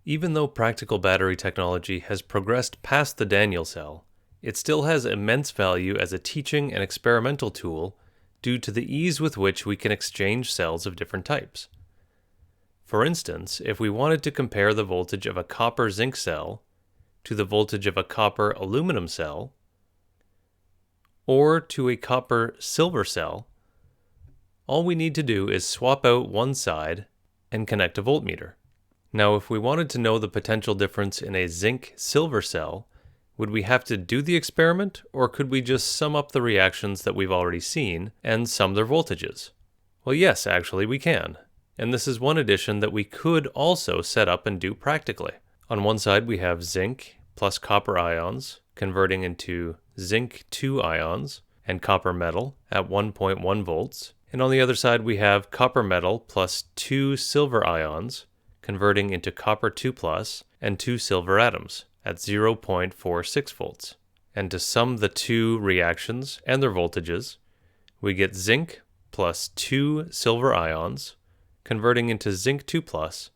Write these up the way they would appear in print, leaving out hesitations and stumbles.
Even though practical battery technology has progressed past the Daniell cell, it still has immense value as a teaching and experimental tool due to the ease with which we can exchange cells of different types. For instance, if we wanted to compare the voltage of a copper-zinc cell to the voltage of a copper-aluminum cell, or to a copper-silver cell, all we need to do is swap out one side and connect a voltmeter. Now, if we wanted to know the potential difference in a zinc-silver cell, would we have to do the experiment, or could we just sum up the reactions that we've already seen and sum their voltages? Well, yes, actually we can. And this is one addition that we could also set up and do practically. On one side we have zinc plus copper ions converting into zinc 2 ions and copper metal at 1.1 volts. And on the other side we have copper metal plus 2 silver ions converting into copper 2 plus and 2 silver atoms at 0.46 volts. And to sum the two reactions and their voltages, we get zinc plus 2 silver ions converting into zinc 2 plus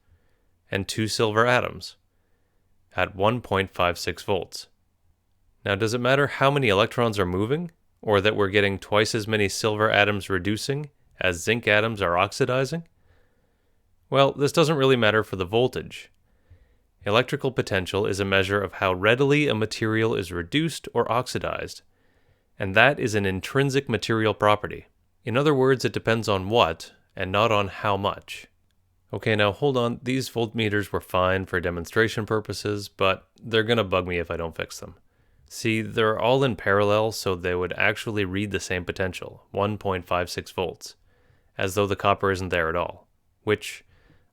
and 2 silver atoms at 1.56 volts. Now, does it matter how many electrons are moving, or that we're getting twice as many silver atoms reducing as zinc atoms are oxidizing? Well, this doesn't really matter for the voltage. Electrical potential is a measure of how readily a material is reduced or oxidized, and that is an intrinsic material property. In other words, it depends on what, and not on how much. Okay, now hold on, these voltmeters were fine for demonstration purposes, but they're gonna bug me if I don't fix them. See, they're all in parallel, so they would actually read the same potential, 1.56 volts, as though the copper isn't there at all, which,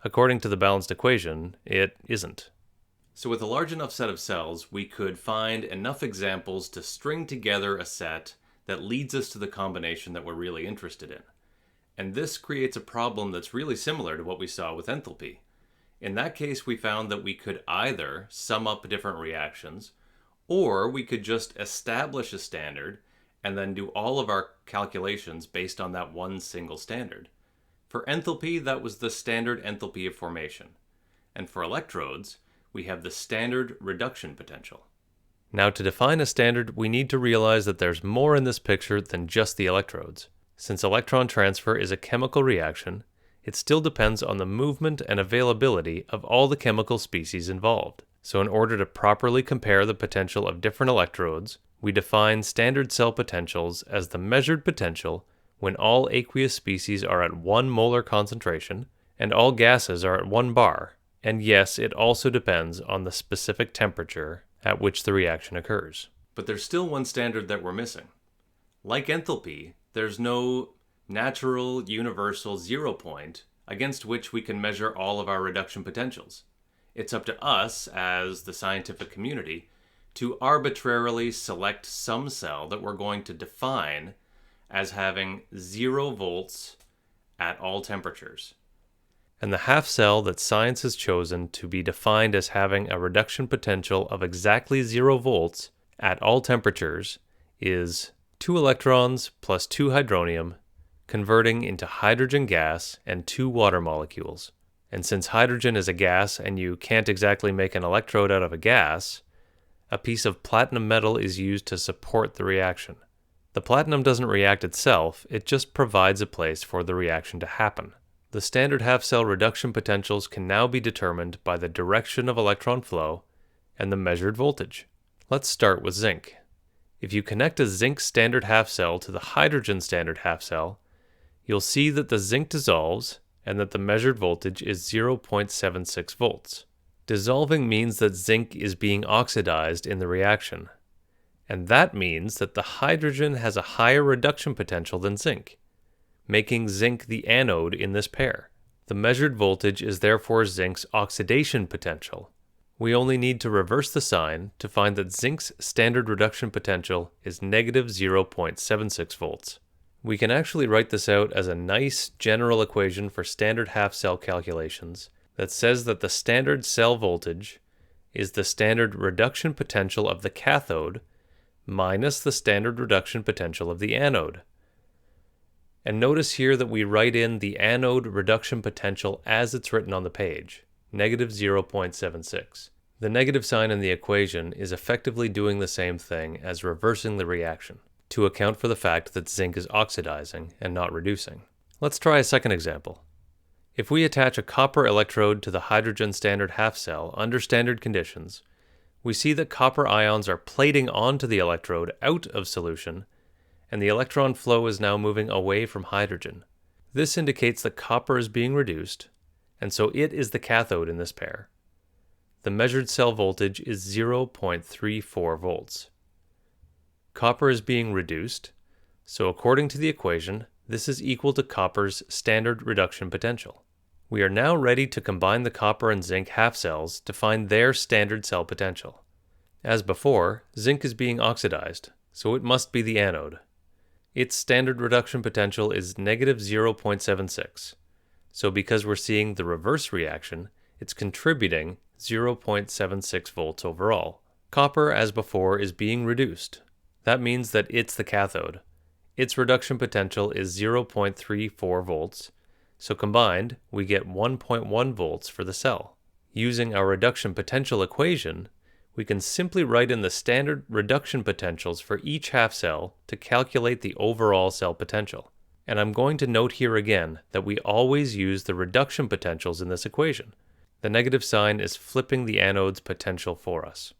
according to the balanced equation, it isn't. So with a large enough set of cells, we could find enough examples to string together a set that leads us to the combination that we're really interested in. And this creates a problem that's really similar to what we saw with enthalpy. In that case, we found that we could either sum up different reactions, or we could just establish a standard and then do all of our calculations based on that one single standard. For enthalpy, that was the standard enthalpy of formation. And for electrodes, we have the standard reduction potential. Now, to define a standard, we need to realize that there's more in this picture than just the electrodes. Since electron transfer is a chemical reaction, it still depends on the movement and availability of all the chemical species involved. So in order to properly compare the potential of different electrodes, we define standard cell potentials as the measured potential when all aqueous species are at 1 molar concentration and all gases are at 1 bar. And yes, it also depends on the specific temperature at which the reaction occurs. But there's still one standard that we're missing. Like enthalpy, there's no natural, universal zero point against which we can measure all of our reduction potentials. It's up to us, as the scientific community, to arbitrarily select some cell that we're going to define as having 0 volts at all temperatures. And the half cell that science has chosen to be defined as having a reduction potential of exactly 0 volts at all temperatures is 2 electrons plus 2 hydronium converting into hydrogen gas and 2 water molecules. And since hydrogen is a gas and you can't exactly make an electrode out of a gas, a piece of platinum metal is used to support the reaction. The platinum doesn't react itself, it just provides a place for the reaction to happen. The standard half-cell reduction potentials can now be determined by the direction of electron flow and the measured voltage. Let's start with zinc. If you connect a zinc standard half cell to the hydrogen standard half cell, you'll see that the zinc dissolves and that the measured voltage is 0.76 volts. Dissolving means that zinc is being oxidized in the reaction, and that means that the hydrogen has a higher reduction potential than zinc, making zinc the anode in this pair. The measured voltage is therefore zinc's oxidation potential. We only need to reverse the sign to find that zinc's standard reduction potential is negative 0.76 volts. We can actually write this out as a nice general equation for standard half-cell calculations that says that the standard cell voltage is the standard reduction potential of the cathode minus the standard reduction potential of the anode. And notice here that we write in the anode reduction potential as it's written on the page, negative 0.76. The negative sign in the equation is effectively doing the same thing as reversing the reaction, to account for the fact that zinc is oxidizing and not reducing. Let's try a second example. If we attach a copper electrode to the hydrogen standard half cell under standard conditions, we see that copper ions are plating onto the electrode out of solution, and the electron flow is now moving away from hydrogen. This indicates that copper is being reduced, and so it is the cathode in this pair. The measured cell voltage is 0.34 volts. Copper is being reduced, so according to the equation, this is equal to copper's standard reduction potential. We are now ready to combine the copper and zinc half cells to find their standard cell potential. As before, zinc is being oxidized, so it must be the anode. Its standard reduction potential is negative 0.76. So because we're seeing the reverse reaction, it's contributing 0.76 volts overall. Copper, as before, is being reduced. That means that it's the cathode. Its reduction potential is 0.34 volts, so combined, we get 1.1 volts for the cell. Using our reduction potential equation, we can simply write in the standard reduction potentials for each half cell to calculate the overall cell potential. And I'm going to note here again that we always use the reduction potentials in this equation. The negative sign is flipping the anode's potential for us.